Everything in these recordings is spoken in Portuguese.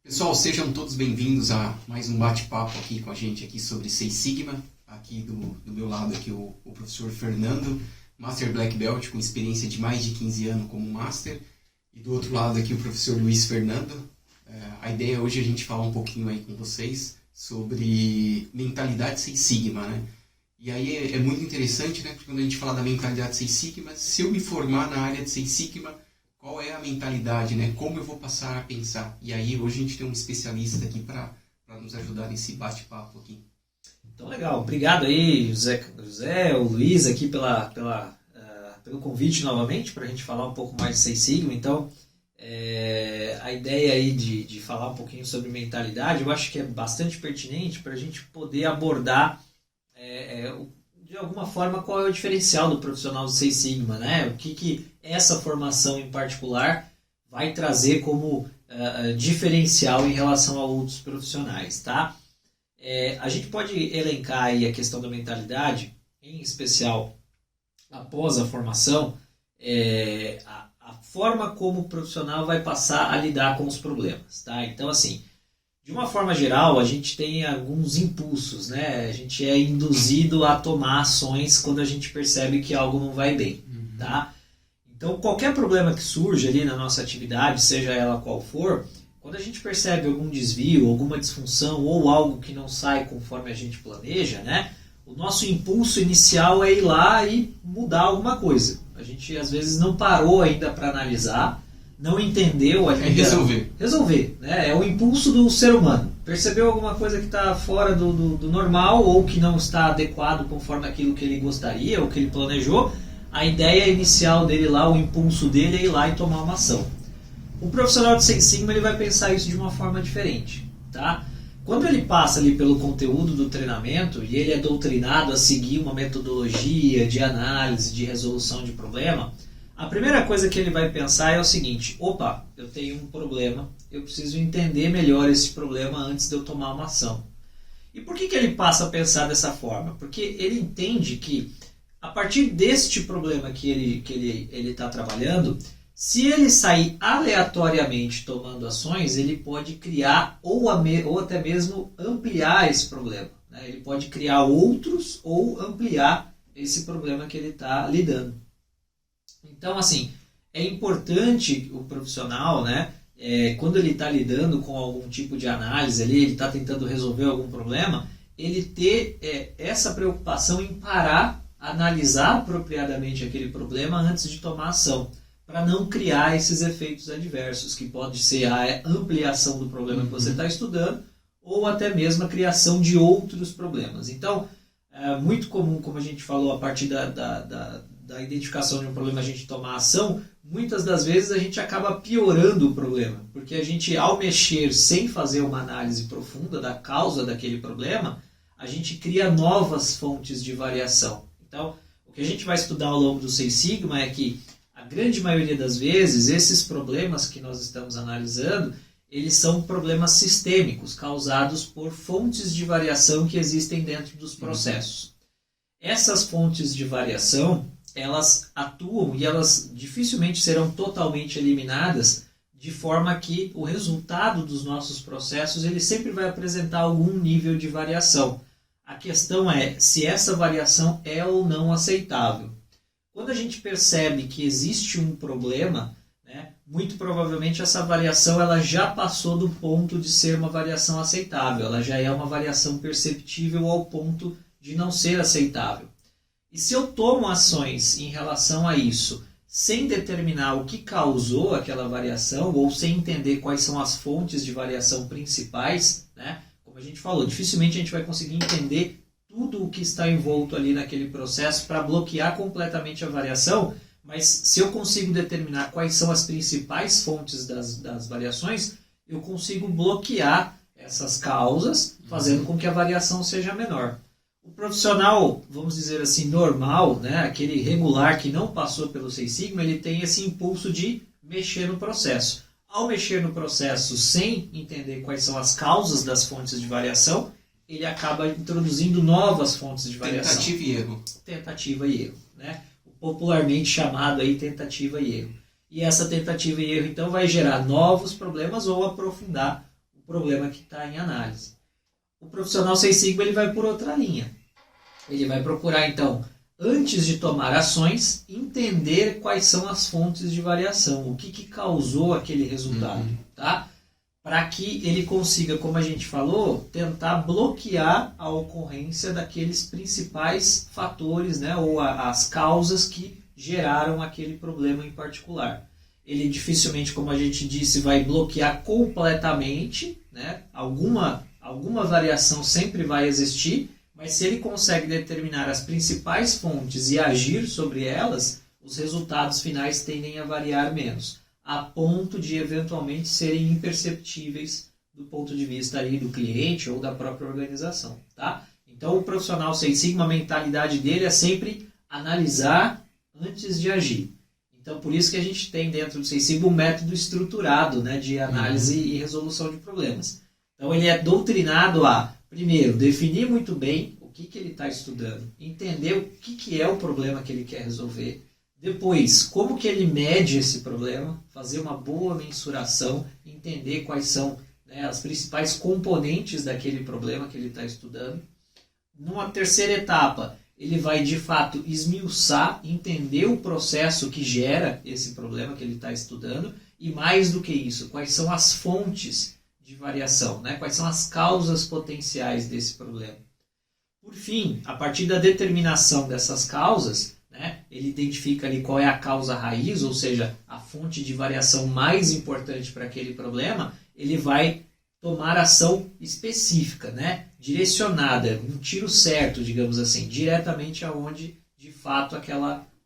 Pessoal, sejam todos bem-vindos a mais um bate-papo aqui com a gente aqui sobre Six Sigma. Aqui do meu lado aqui o professor Fernando, Master Black Belt com experiência de mais de 15 anos como Master. E do outro lado aqui o professor Luiz Fernando. A ideia hoje é a gente falar um pouquinho aí com vocês sobre mentalidade Six Sigma, né? E aí é muito interessante, né? Porque quando a gente fala da mentalidade Six Sigma, se eu me formar na área de Six Sigma, qual é a mentalidade, né? Como eu vou passar a pensar? E aí hoje a gente tem um especialista aqui para nos ajudar nesse bate-papo aqui. Então, legal. Obrigado aí, José, o Luiz, aqui pelo convite novamente, para a gente falar um pouco mais de Six Sigma. Então, a ideia aí de falar um pouquinho sobre mentalidade, eu acho que é bastante pertinente para a gente poder abordar, de alguma forma, qual é o diferencial do profissional do Six Sigma, né? O que essa formação em particular vai trazer como diferencial em relação a outros profissionais, tá? A gente pode elencar aí a questão da mentalidade, em especial após a formação, a forma como o profissional vai passar a lidar com os problemas, tá? Então, assim, de uma forma geral, a gente tem alguns impulsos, né? A gente é induzido a tomar ações quando a gente percebe que algo não vai bem, tá? Então, qualquer problema que surge ali na nossa atividade, seja ela qual for, quando a gente percebe algum desvio, alguma disfunção ou algo que não sai conforme a gente planeja, né? O nosso impulso inicial é ir lá e mudar alguma coisa. A gente, às vezes, não parou ainda para analisar, não entendeu ainda. Resolver, né? É o impulso do ser humano. Percebeu alguma coisa que está fora do normal ou que não está adequado conforme aquilo que ele gostaria ou que ele planejou, a ideia inicial dele lá, o impulso dele é ir lá e tomar uma ação. O profissional de Six Sigma ele vai pensar isso de uma forma diferente, tá? Quando ele passa ali pelo conteúdo do treinamento e ele é doutrinado a seguir uma metodologia de análise, de resolução de problema, a primeira coisa que ele vai pensar é o seguinte: opa, eu tenho um problema, eu preciso entender melhor esse problema antes de eu tomar uma ação. E por que ele passa a pensar dessa forma? Porque ele entende que a partir deste problema que ele está trabalhando, se ele sair aleatoriamente tomando ações, ele pode criar ou até mesmo ampliar esse problema, né? Ele pode criar outros ou ampliar esse problema que ele está lidando. Então, assim, é importante o profissional, né, quando ele está lidando com algum tipo de análise, ele está tentando resolver algum problema, ele ter essa preocupação em parar, analisar apropriadamente aquele problema antes de tomar ação, para não criar esses efeitos adversos, que pode ser a ampliação do problema que você está estudando, ou até mesmo a criação de outros problemas. Então, é muito comum, como a gente falou, a partir da identificação de um problema, a gente tomar ação. Muitas das vezes a gente acaba piorando o problema, porque a gente, ao mexer sem fazer uma análise profunda da causa daquele problema, a gente cria novas fontes de variação. Então, o que a gente vai estudar ao longo do Six Sigma é que a grande maioria das vezes, esses problemas que nós estamos analisando, eles são problemas sistêmicos, causados por fontes de variação que existem dentro dos processos. Essas fontes de variação, elas atuam e elas dificilmente serão totalmente eliminadas, de forma que o resultado dos nossos processos ele sempre vai apresentar algum nível de variação. A questão é se essa variação é ou não aceitável. Quando a gente percebe que existe um problema, né, muito provavelmente essa variação ela já passou do ponto de ser uma variação aceitável, ela já é uma variação perceptível ao ponto de não ser aceitável. E se eu tomo ações em relação a isso, sem determinar o que causou aquela variação, ou sem entender quais são as fontes de variação principais, né, como a gente falou, dificilmente a gente vai conseguir entender tudo o que está envolto ali naquele processo para bloquear completamente a variação, mas se eu consigo determinar quais são as principais fontes das variações, eu consigo bloquear essas causas, fazendo com que a variação seja menor. O profissional, vamos dizer assim, normal, né, aquele regular que não passou pelo Six Sigma, ele tem esse impulso de mexer no processo. Ao mexer no processo sem entender quais são as causas das fontes de variação, ele acaba introduzindo novas fontes de variação. Tentativa e erro. Tentativa e erro, né? Popularmente chamado aí tentativa e erro. E essa tentativa e erro, então, vai gerar novos problemas ou aprofundar o problema que está em análise. O profissional Six Sigma ele vai por outra linha. Ele vai procurar, então, antes de tomar ações, entender quais são as fontes de variação, o que causou aquele resultado, tá? Para que ele consiga, como a gente falou, tentar bloquear a ocorrência daqueles principais fatores, né, ou as causas que geraram aquele problema em particular. Ele dificilmente, como a gente disse, vai bloquear completamente, né? Alguma variação sempre vai existir, mas se ele consegue determinar as principais fontes e agir sobre elas, os resultados finais tendem a variar menos, a ponto de eventualmente serem imperceptíveis do ponto de vista ali do cliente ou da própria organização, tá? Então o profissional Six Sigma, a mentalidade dele é sempre analisar antes de agir. Então por isso que a gente tem dentro do Six Sigma um método estruturado, né, de análise e resolução de problemas. Então ele é doutrinado a, primeiro, definir muito bem o que ele está estudando, entender o que é o problema que ele quer resolver. Depois, como que ele mede esse problema, fazer uma boa mensuração, entender quais são, né, as principais componentes daquele problema que ele está estudando. Numa terceira etapa, ele vai de fato esmiuçar, entender o processo que gera esse problema que ele está estudando e mais do que isso, quais são as fontes de variação, né? Quais são as causas potenciais desse problema. Por fim, a partir da determinação dessas causas, né, ele identifica ali qual é a causa raiz, ou seja, a fonte de variação mais importante para aquele problema, ele vai tomar ação específica, né, direcionada, um tiro certo, digamos assim, diretamente aonde de fato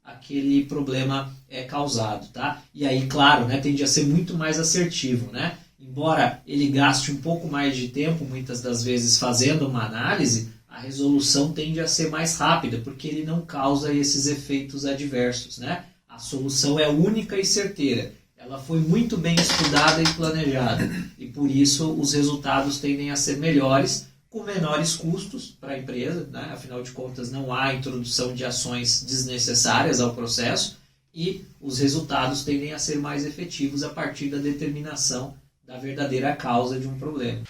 aquele problema é causado, tá? E aí, claro, né, tende a ser muito mais assertivo, né? Embora ele gaste um pouco mais de tempo, muitas das vezes, fazendo uma análise, a resolução tende a ser mais rápida, porque ele não causa esses efeitos adversos, né? A solução é única e certeira. Ela foi muito bem estudada e planejada. E por isso os resultados tendem a ser melhores, com menores custos para a empresa, né? Afinal de contas, não há introdução de ações desnecessárias ao processo e os resultados tendem a ser mais efetivos a partir da determinação da verdadeira causa de um problema.